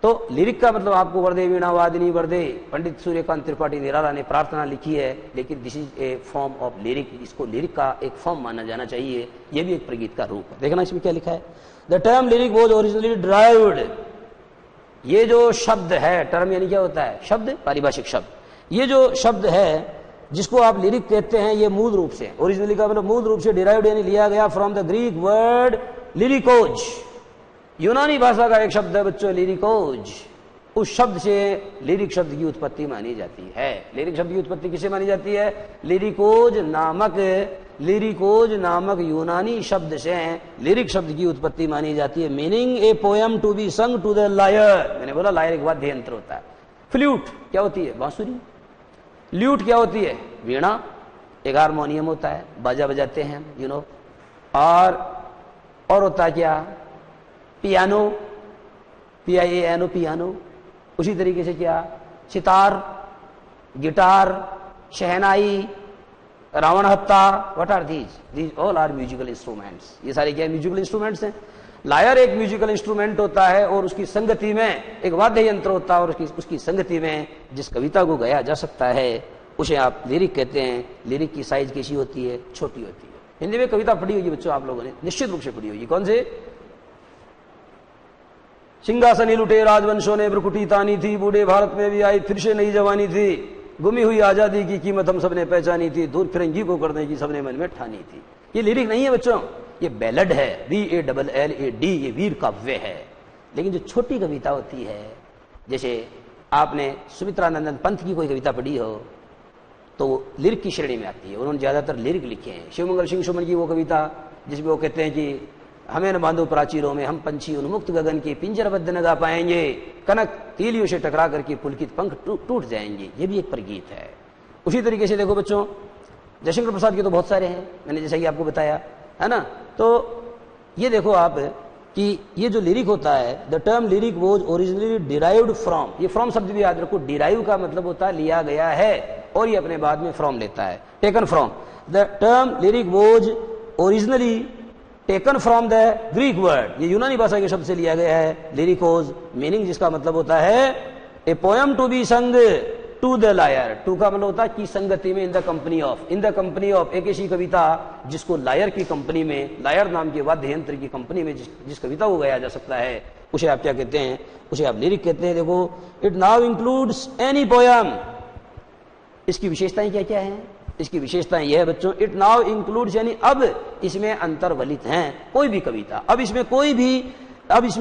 तो लिरिक का मतलब आपको वर्दे वीणा वादिनी वर्दे, पंडित सूर्यकांत त्रिपाठी निराला ने प्रार्थना लिखी है, लेकिन this is a form of lyric. इसको लिरिक का एक फॉर्म माना जाना चाहिए। यह भी एक प्रगीत का रूप है। देखना इसमें क्या लिखा है। The term lyric was originally derived. ये जो शब्द है, टर्म यानी क्या होता है? शब्द, पारिभाषिक शब्द। ये जो शब्द है जिसको आप लिरिक कहते हैं, ये मूल रूप से, ओरिजिनली का मतलब मूल रूप से, डिराइव्ड यानी लिया गया फ्रॉम द ग्रीक वर्ड लिरिकोज। यूनानी भाषा का एक शब्द है बच्चों लिरिकोज। उस शब्द से लिरिक शब्द की उत्पत्ति मानी जाती है। लिरिक शब्द की उत्पत्ति किसे मानी जाती है? लिरिकोज नामक यूनानी शब्द से लिरिक शब्द की उत्पत्ति मानी जाती है। Meaning a poem to be sung to the lyre. मैंने बोला लायर एक वाद्य यंत्र होता है। फ्लूट क्या होती है? बांसुरी। ल्यूट क्या होती है? वीणा। एक हारमोनियम होता है, बाजा बजाते हैं, यू नो। और होता है क्या? Piano, PIANO, piano. उसी तरीके से क्या? Sitar, guitar, shehnai, ravanahatha. What are these all are musical instruments. ये सारे क्या म्यूजिकल इंस्ट्रूमेंट्स हैं। लायर एक म्यूजिकल इंस्ट्रूमेंट होता है और उसकी संगति में एक वाद्य यंत्र होता है, और उसकी संगति में जिस कविता को गाया जा सकता है उसे आप लिरिक कहते हैं। लिरिक की साइज कैसी होती है? छोटी होती है। हिंदी में कविता पढ़ी होगी बच्चों आप लोगों ने, निश्चित रूप से पढ़ी होगी। कौन से? सिंहासनी लुटे राजवंशों ने भ्रुकुटी तानी थी, बूढ़े भारत में भी आई फिर से नई जवानी थी, गुमी हुई आजादी की कीमत हम सबने पहचानी थी, दूर फिरंगी को करने की सबने मन में ठानी थी। ये लिरिक नहीं है बच्चों, ये बैलड है, BALLAD, ये वीर काव्य है। लेकिन जो छोटी कविता होती है, जैसे आपने सुमित्रानंदन पंत की कोई कविता पढ़ी हो तो वो लिरिक की श्रेणी में आती है। उन्होंने ज्यादातर लिरिक लिखे हैं। शिवमंगल सिंह सुमन की वो कविता जिसमें वो कहते हैं कि हमें न बांधो प्राचीरों में, हम पंछी उन्मुक्त गगन के पिंजरबद्ध न गा पाएंगे, कनक तीलियों से टकरा करके पुलकित पंख टूट जाएंगे। ये भी एक प्रगीत है। उसी तरीके से देखो बच्चों, जयशंकर प्रसाद के तो बहुत सारे हैं, मैंने जैसा कि आपको बताया है ना। तो ये देखो आप कि ये जो लिरिक होता है, the term lyric was originally derived from, ये फ्रॉम शब्द भी याद रखो, डिराइव का मतलब होता है लिया गया है, और ये अपने बाद में फ्रॉम लेता है, taken from. The term lyric was originally taken from the Greek word, ये यूनानी भाषा के शब्द से लिया गया है, लिरिकोज, मीनिंग जिसका मतलब होता है ए poem to be sung to the lawyer. To का मतलब होता है की संगति में, in the company of, in the company of, एक ऐसी कविता जिसको लायर की कंपनी में, लायर नाम के वाद्य यंत्र की कंपनी में जिस कविता को गाया जा सकता है, उसे आप क्या कहते हैं, उसे आप लिरिक कहते हैं। देखो, it now includes any poem, इसकी विशेषताएं क्या क्या है, इसकी विशेषताएं यह है बच्चों, इट नाउ इंक्लूड्स यानी अब इसमें अंतर्वलित हैं कोई भी कविता, अब इसमें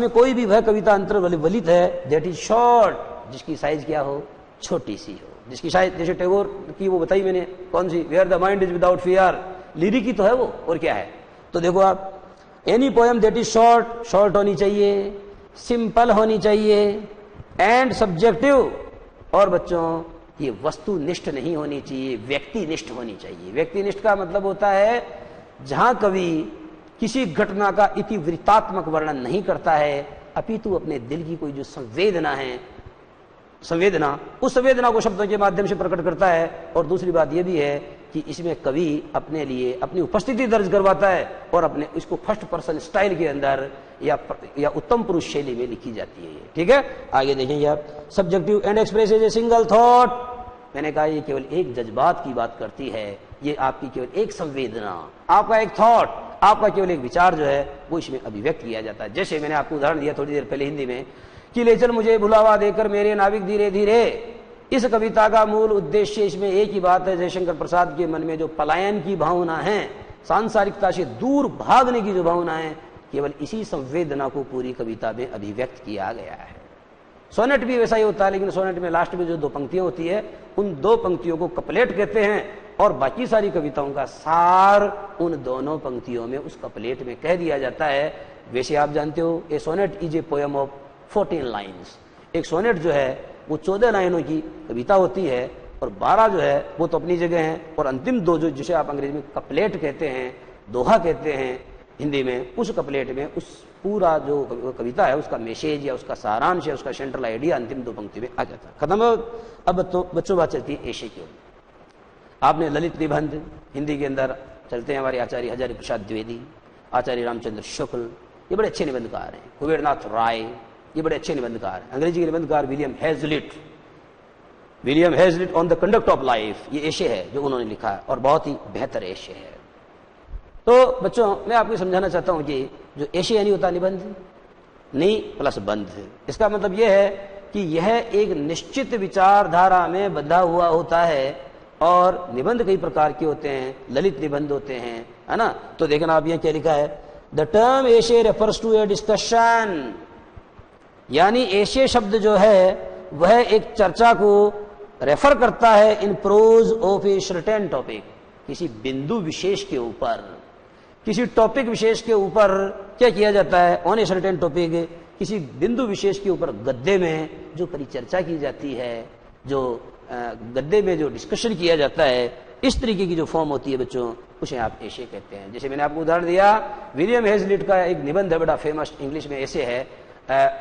कोई भी वह कविता अंतर्वलित है दैट इज शॉर्ट, जिसकी साइज क्या हो, छोटी सी हो, जिसकी शायद, जैसे टैगोर की वो बताई मैंने, कौन सी, where the mind is without fear, lyric ही तो है वो, और क्या है। तो देखो आप, any poem that is short, short होनी चाहिए, सिंपल होनी चाहिए, एंड सब्जेक्टिव, और बच्चों ये वस्तुनिष्ठ नहीं होनी चाहिए, व्यक्तिनिष्ठ होनी चाहिए। व्यक्तिनिष्ठ का मतलब होता है जहां कवि किसी घटना का इतिवृत्तात्मक वर्णन नहीं करता है, अपितु अपने दिल की कोई जो संवेदना है, संवेदना, उस संवेदना को शब्दों के माध्यम से प्रकट करता है। और दूसरी बात यह भी है कि इसमें कवि अपने लिए अपनी उपस्थिति दर्ज करवाता है, और अपने इसको फर्स्ट पर्सन स्टाइल के अंदर या उत्तम पुरुष शैली में लिखी जाती है। ठीक है, आगे देखेंगे आप, subjective and expresses a single thought, मैंने कहा ये केवल एक जज्बात की बात करती है, ये आपकी केवल एक संवेदना, आपका एक थॉट, आपका केवल एक विचार जो है वो इसमें अभिव्यक्त किया जाता है। जैसे मैंने आपको उदाहरण दिया थोड़ी देर पहले हिंदी में कि ले चल मुझे भुलावा देकर मेरे नाविक धीरे धीरे, इस कविता का मूल उद्देश्य इसमें एक ही बात है, जयशंकर प्रसाद के मन में जो पलायन की भावना है, सांसारिकता से दूर भागने की जो भावना है, केवल इसी संवेदना को पूरी कविता में अभिव्यक्त किया गया है। सोनेट भी वैसा ही होता है, लेकिन सोनेट में लास्ट में जो 2 पंक्तियां होती है, उन 2 पंक्तियों को कपलेट कहते हैं, और बाकी सारी कविताओं का सार उन दोनों पंक्तियों में, उस कपलेट में कह दिया जाता है। वैसे आप जानते हो, a sonnet is a poem of 14 lines, एक सोनेट जो है वो 14 लाइनों की कविता होती है, और 12 जो है वो तो अपनी जगह है, और अंतिम 2 जो जिसे आप अंग्रेजी में कपलेट कहते हैं, दोहा कहते हैं हिंदी में, उस कपलेट में उस पूरा जो कविता है उसका मैसेज या उसका सारांश या उसका सेंट्रल आइडिया अंतिम 2 पंक्ति में आ जाता है। खत्म हो। अब बच्चों बात चलती है ऐसे की ओर। आपने ललित निबंध हिंदी के अंदर चलते हैं, हमारे आचार्य हजारी प्रसाद द्विवेदी, आचार्य रामचंद्र शुक्ल, ये बड़े अच्छे निबंधकार हैं, कुबेरनाथ राय, ये बड़े अच्छे निबंधकार हैं। अंग्रेजी के निबंधकार William Hazlitt on the conduct of life, ये एशे है जो उन्होंने लिखा है, और बहुत ही बेहतर एशे है। तो बच्चों मैं आपको समझाना चाहता हूं कि जो एशे यानी होता निबंध, नहीं प्लस बंध, इसका मतलब यह है कि यह एक निश्चित विचारधारा में बंधा हुआ होता है, और निबंध कई प्रकार के होते हैं, ललित निबंध होते हैं, है ना। तो देखना आप यहाँ क्या लिखा है, द टर्म एशे रेफर्स टू ए डिस्कशन, यानी एशे शब्द जो है वह एक चर्चा को रेफर करता है in prose of a certain topic, किसी बिंदु विशेष के ऊपर, किसी टॉपिक विशेष के ऊपर क्या किया जाता है, ऑन ए सर्टेन टॉपिक, किसी बिंदु विशेष के ऊपर गद्दे में जो परिचर्चा की जाती है, जो गद्दे में जो डिस्कशन किया जाता है, इस तरीके की जो फॉर्म होती है बच्चों, उसे आप एशे कहते हैं। जैसे मैंने आपको उदाहरण दिया, विलियम हेजलिट का एक निबंध है, बड़ा फेमस इंग्लिश में ऐसे है,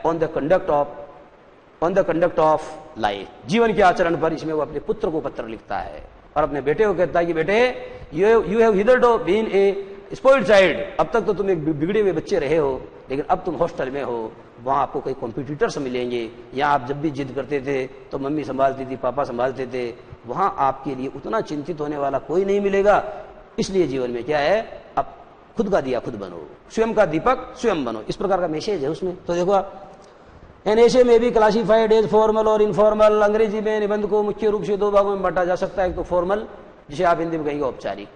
on the conduct of life, जीवन के आचरण पर। इसमें वो अपने पुत्र को पत्र लिखता है और अपने बेटे को कहता है कि बेटे, you have hitherto been a spoiled child, अब तक तो तुम एक बिगड़े हुए बच्चे रहे हो, लेकिन अब तुम हॉस्टल में हो, वहां आपको कई कॉम्पिटिटर्स मिलेंगे, यहाँ आप जब भी जिद करते थे तो मम्मी संभालती थी, पापा संभालते थे, वहां आपके लिए उतना चिंतित होने वाला कोई नहीं मिलेगा। इसलिए जीवन में क्या है, अब खुद का दिया खुद बनो, स्वयं का दीपक स्वयं बनो, इस प्रकार का मैसेज है उसमें। तो देखो आप, एन एशे में भी क्लासिफाइड एज फॉर्मल और इनफॉर्मल। अंग्रेजी में निबंध को मुख्य रूप से दो भागों में बांटा जा सकता है, एक तो फॉर्मल जिसे आप हिंदी में कहेंगे औपचारिक,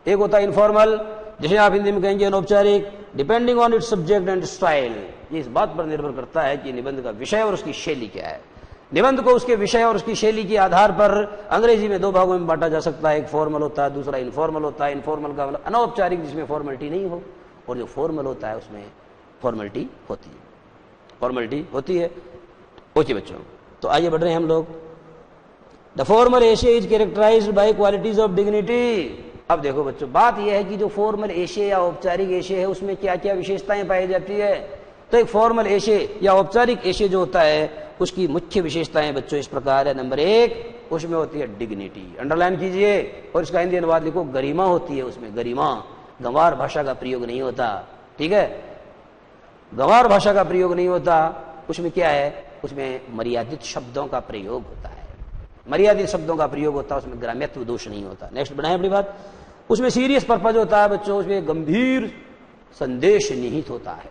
एक होता है इनफॉर्मल जिसे आप हिंदी में कहेंगे अनौपचारिक। Depending on it's subject and style, ये इस बात पर निर्भर करता है कि निबंध का विषय और उसकी शैली क्या है। निबंध को उसके विषय और उसकी शैली के आधार पर अंग्रेजी में दो भागों में बांटा जा सकता है, एक फॉर्मल होता है, दूसरा इनफॉर्मल होता है। इनफॉर्मल का मतलब अनौपचारिक जिसमें फॉर्मेलिटी नहीं हो, और जो फॉर्मल होता है उसमें फॉर्मेलिटी होती है, फॉर्मेलिटी होती है। ओके बच्चों, तो आइए बढ़ रहे हैं हम लोग। The formal essay is characterized by qualities of dignity. अब देखो बच्चों, बात यह है कि जो फॉर्मल एशे या औपचारिक एशे है उसमें क्या क्या विशेषताएं पाई जाती है। तो एक फॉर्मल एशे या औपचारिक एशे जो होता है उसकी मुख्य विशेषताएं बच्चों इस प्रकार है। नंबर एक, उसमें होती है डिग्निटी, अंडरलाइन कीजिए और इसका हिंदी अनुवाद लिखो, गरिमा होती है उसमें, गरिमा। गंवार भाषा का प्रयोग नहीं होता, ठीक है, गंवार भाषा का प्रयोग नहीं होता। उसमें क्या है, उसमें मर्यादित शब्दों का प्रयोग होता है, मर्यादित शब्दों का प्रयोग होता है, उसमें ग्राम्यत्व दोष नहीं होता। नेक्स्ट बढ़ाएं अपनी बात। उसमें सीरियस पर्पज होता है बच्चों, उसमें गंभीर संदेश निहित होता है,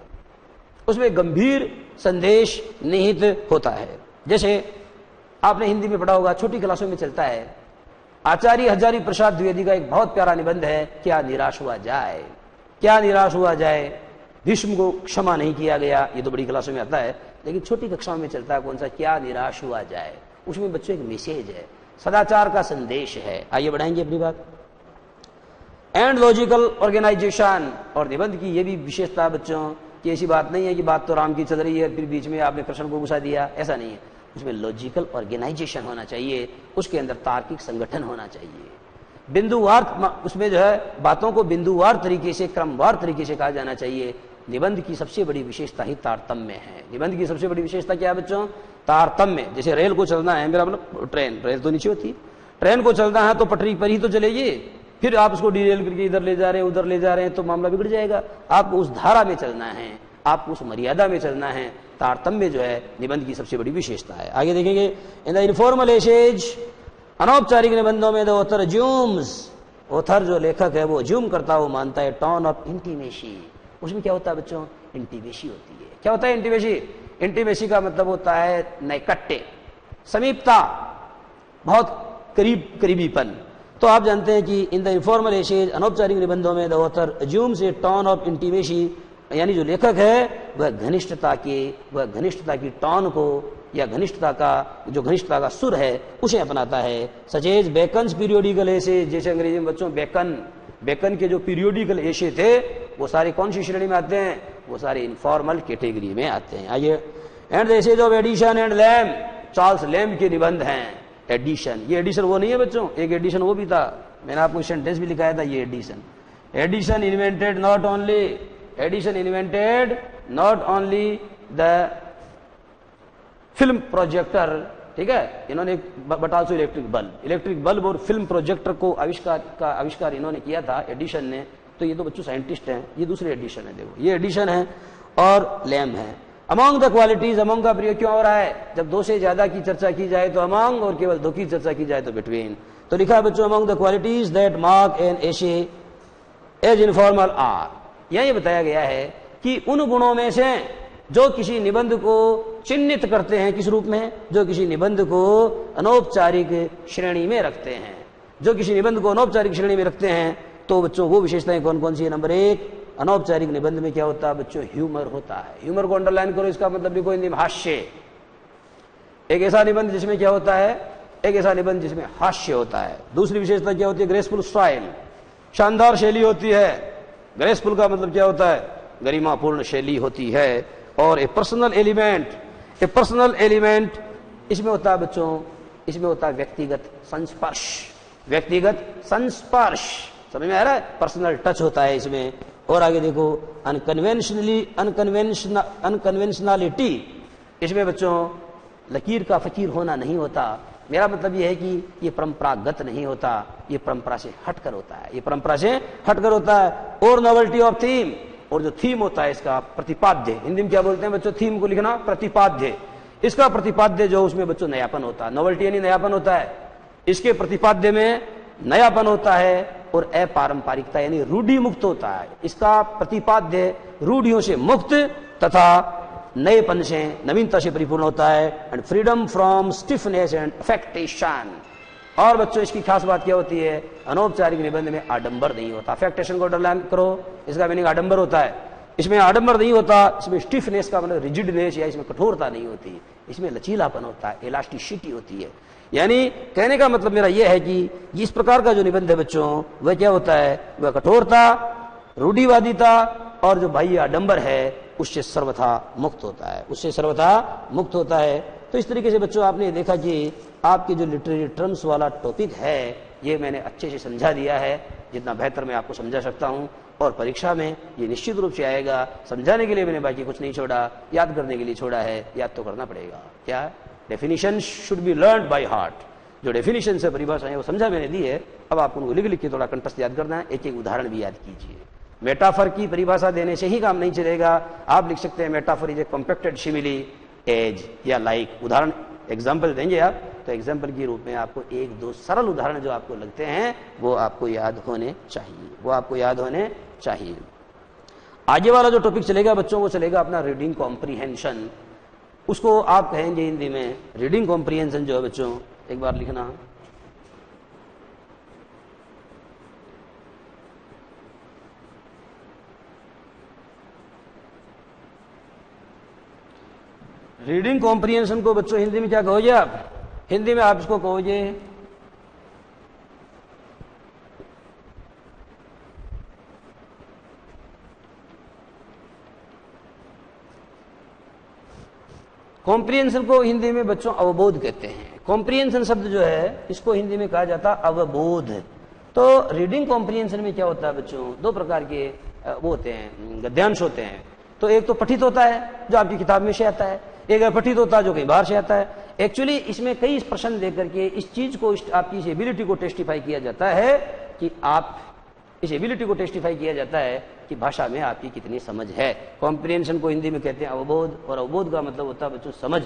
उसमें गंभीर संदेश निहित होता है। जैसे आपने हिंदी में पढ़ा होगा, छोटी क्लासों में चलता है, आचार्य हजारी प्रसाद द्विवेदी का एक बहुत प्यारा निबंध है, क्या निराश हुआ जाए, क्या निराश हुआ जाए, भीष्म को क्षमा नहीं किया गया। ये तो बड़ी क्लासों में आता है, लेकिन छोटी कक्षाओं में चलता है कौन सा, क्या निराश हुआ जाए। उसमें बच्चों एक मैसेज है, सदाचार का संदेश है। आइए बढ़ाएंगे अपनी बात। एंड लॉजिकल ऑर्गेनाइजेशन, और निबंध की यह भी विशेषता बच्चों कि ऐसी बात नहीं है कि बात तो राम की चल रही है फिर बीच में आपने कृष्ण को घुसा दिया, ऐसा नहीं है। उसमें लॉजिकल ऑर्गेनाइजेशन होना चाहिए, उसके अंदर तार्किक संगठन होना चाहिए, बिंदुवार, उसमें जो है बातों को बिंदुवार तरीके से, क्रमवार तरीके से कहा जाना चाहिए। निबंध की सबसे बड़ी विशेषता ही तारतम्य है। निबंध की सबसे बड़ी विशेषता क्या है बच्चों, तारतम्य। जैसे रेल को चलना है, मेरा मतलब ट्रेन, रेल तो नीचे होती है, ट्रेन को चलना है तो पटरी पर ही तो चलेगी, फिर आप उसको डीरेल करके इधर ले जा रहे हैं उधर ले जा रहे हैं तो मामला बिगड़ जाएगा। आपको उस धारा में चलना है, आपको उस मर्यादा में चलना है। तारतम्य जो है निबंध की सबसे बड़ी विशेषता है। आगे देखेंगे, इन द इनफॉर्मल एशेज, अनौपचारिक निबंधों में द ऑथर अज्यूम्स, ऑथर जो लेखक है वो अज्यूम करता है, वो मानता है, टोन ऑफ इंटीमेसी। उसमें क्या होता है बच्चों, इंटीमेसी होती है। क्या होता है इंटीमेसी? इंटीमेसी का मतलब होता है नैकट्य, समीपता, बहुत करीबीपन। तो आप जानते हैं कि इन द इनफॉर्मल एशेज, अनौपचारिक निबंधों में the author assumes A tone of intimacy, यानी जो लेखक है वह घनिष्ठता की टोन को या घनिष्ठता का सुर है उसे अपनाता है। सचेज बेकन्स पीरियोडिकल एशे, जैसे अंग्रेजी में बच्चों बेकन के जो पीरियोडिकल एशे थे वो सारे कौन सी श्रेणी में आते हैं, वो सारे इनफॉर्मल कैटेगरी में आते हैं। आइए, and the essays of Addison and Lamb, Charles Lamb के निबंध हैं। एडिशन, ये एडिशन वो नहीं है बच्चों, एक एडिशन वो भी था, मैंने आपको सेंटेंस भी लिखाया था, ये Edison invented not only the film projector, ठीक है, इन्होंने बट आल्सो इलेक्ट्रिक बल्ब और फिल्म प्रोजेक्टर को आविष्कार इन्होंने किया था, एडिशन ने। तो ये तो बच्चों साइंटिस्ट हैं, ये दूसरे एडिशन है, देखो ये एडिशन है और लैम है। अमंग द क्वालिटीज, अमंग का प्रयोग क्यों हो रहा है, जब दो से ज्यादा की चर्चा की जाए तो अमंग और केवल दो की चर्चा की जाए तो बिटवीन। तो लिखा है बच्चों, among the qualities that mark an एशे एज इनफॉर्मल आर, यह बताया गया है कि उन गुणों में से जो किसी निबंध को चिन्हित करते हैं, किस रूप में, जो किसी निबंध को अनौपचारिक श्रेणी में रखते हैं, जो किसी निबंध को अनौपचारिक श्रेणी में रखते हैं। तो बच्चों वो विशेषताएं कौन कौन सी है? नंबर एक, अनौपचारिक निबंध में क्या होता है बच्चों, ह्यूमर होता है। ह्यूमर को अंडरलाइन करो, इसका मतलब लिखो हिंदी में हास्य। एक ऐसा निबंध जिसमें क्या होता है, एक ऐसा निबंध जिसमें हास्य होता है। दूसरी विशेषता क्या होती है, ग्रेसफुल स्टाइल, शानदार शैली होती है। ग्रेसफुल का मतलब क्या होता है, गरिमापूर्ण शैली होती है। और ए पर्सनल एलिमेंट इसमें होता है बच्चों, इसमें होता है व्यक्तिगत संस्पर्श, समझ में आ रहा है, पर्सनल टच होता है इसमें। और आगे देखो, अनकन्वेंशनलिटी, इसमें बच्चों लकीर का फकीर होना नहीं होता। मेरा मतलब यह है कि ये परंपरागत नहीं होता, ये परंपरा से हटकर होता है, ये परंपरा से हटकर होता है। और नोवेल्टी ऑफ थीम, और जो थीम होता है इसका प्रतिपाद्य, हिंदी में क्या बोलते हैं बच्चों, थीम को लिखना प्रतिपाद्य, इसका प्रतिपाद्य जो उसमें बच्चों नयापन होता है, नोवेल्टी यानी नयापन होता है, इसके प्रतिपाद्य में नयापन होता है। और अपारंपरिकता यानी रूढ़ि मुक्त होता है, इसका प्रतिपाद्य रूढ़ियों से मुक्त तथा नएपन से, नवीनता से परिपूर्ण होता है। And freedom from stiffness and affectation. और बच्चों इसकी खास बात क्या होती है, अनौपचारिक निबंध में आडंबर नहीं होता। अफेक्टेशन को अंडरलाइन करो, इसका मीनिंग आडंबर होता है। इसमें आडंबर नहीं होता, इसमें स्टिफनेस का मतलब रिजिडनेस या इसमें कठोरता नहीं होती, इसमें लचीलापन होता है, इलास्टिसिटी होती है। यानी कहने का मतलब मेरा यह है कि इस प्रकार का जो निबंध है बच्चों, वह क्या होता है, वह कठोरता, रूढ़िवादिता और जो बाह्य आडंबर है उससे सर्वथा मुक्त होता है, उससे सर्वथा मुक्त होता है। तो इस तरीके से बच्चों आपने देखा कि आपके जो लिटरेरी टर्म्स वाला टॉपिक है ये मैंने अच्छे से समझा दिया है, जितना बेहतर मैं आपको समझा सकता हूं। और परीक्षा में ये निश्चित रूप से आएगा। समझाने के लिए मैंने बाकी कुछ नहीं छोड़ा, याद करने के लिए छोड़ा है। याद तो करना पड़ेगा। क्या definition should be learn by heart. जो डेफिनेशन से परिभाषा है वो समझा मैंने दी है, अब आपको उनको लिख लिख के थोड़ा कंठस्थ याद करना है। एक एक उदाहरण भी याद कीजिए। मेटाफर की परिभाषा देने से ही काम नहीं चलेगा। आप लिख सकते हैं metaphor is a compacted simile as या लाइक। उदाहरण एग्जाम्पल देंगे आप तो एग्जाम्पल के रूप में आपको एक दो सरल उदाहरण जो आपको लगते हैं वो आपको याद होने चाहिए, वो आपको याद होने चाहिए। आगे वाला जो टॉपिक चलेगा बच्चों वो चलेगा अपना रीडिंग कॉम्प्रिहेंशन। उसको आप कहेंगे हिंदी में रीडिंग कॉम्प्रिहेंशन जो है बच्चों, एक बार लिखना। रीडिंग कॉम्प्रिहेंशन को बच्चों हिंदी में क्या कहोगे आप? हिंदी में आप इसको कहोगे कॉम्प्रिहेंशन को हिंदी में बच्चों अवबोध कहते हैं। कॉम्प्रिहेंशन शब्द जो है इसको हिंदी में कहा जाता है अवबोध। तो रीडिंग कॉम्प्रिहेंशन में क्या होता है बच्चों, दो प्रकार के वो होते हैं, गद्यांश होते हैं। तो एक तो पठित होता है जो आपकी किताब में से आता है, एक पठित होता है जो कहीं बाहर से आता है। एक्चुअली इसमें कई प्रश्न देकर के इस चीज को, आपकी इस एबिलिटी को टेस्टिफाई किया जाता है कि आप इस एबिलिटी को टेस्टिफाई किया जाता है कि भाषा में आपकी कितनी समझ है। कॉम्प्रिहेंशन को हिंदी में कहते हैं अवबोध, और अवबोध का मतलब होता है बच्चों समझ।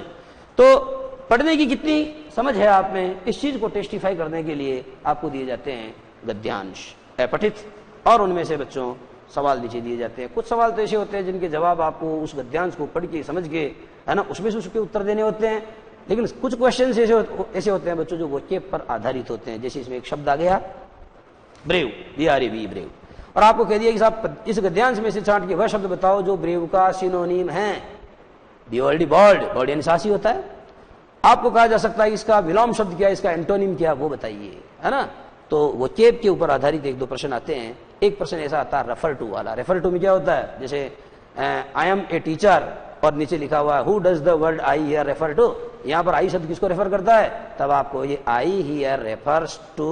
तो पढ़ने की कितनी समझ है आप में, इस चीज को टेस्टिफाई करने के लिए आपको दिए जाते हैं गद्यांश पठित, और उनमें से बच्चों सवाल नीचे दिए जाते हैं। कुछ सवाल तो ऐसे होते हैं जिनके जवाब आपको उस गद्यांश को पढ़ के समझ के, है ना, उसमें से उसके उत्तर देने होते हैं। लेकिन कुछ क्वेश्चन ऐसे होते हैं बच्चों जो वाक्य पर आधारित होते हैं। जैसे इसमें एक शब्द आ गया ब्रेव, BREV ब्रेव, और आपको कह दिया कि साहब इस गद्यांश में से छांट के वह शब्द बताओ जो ब्रेव का सिनोनिम है। बॉल्ड, बॉल्ड यानी साहसी होता है। आपको कहा जा सकता है इसका विलोम शब्द क्या, इसका एंटोनिम क्या, वो बताइए, है ना। तो वो केप के ऊपर आधारित एक दो प्रश्न आते हैं। एक प्रश्न ऐसा आता है रेफर टू वाला। रेफर टू में क्या होता है, जैसे आई एम ए टीचर और नीचे लिखा हुआ है who does the word I here refer to. यहां पर आई शब्द किसको रेफर करता है, तब आपको ये आई हियर रेफर्स टू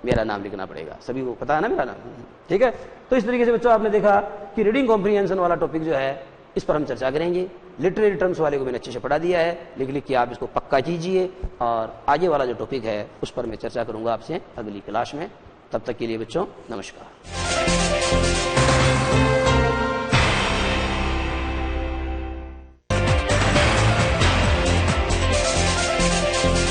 मेरा नाम लिखना पड़ेगा। सभी को पता है ना मेरा नाम, ठीक है। तो इस तरीके से बच्चों आपने देखा कि रीडिंग कॉम्प्रिहेंशन वाला टॉपिक जो है इस पर हम चर्चा करेंगे। लिटरेरी टर्म्स वाले को मैंने अच्छे से पढ़ा दिया है, लिख लिख के आप इसको पक्का कीजिए। और आगे वाला जो टॉपिक है उस पर मैं चर्चा करूंगा आपसे अगली क्लास में। तब तक के लिए बच्चों नमस्कार।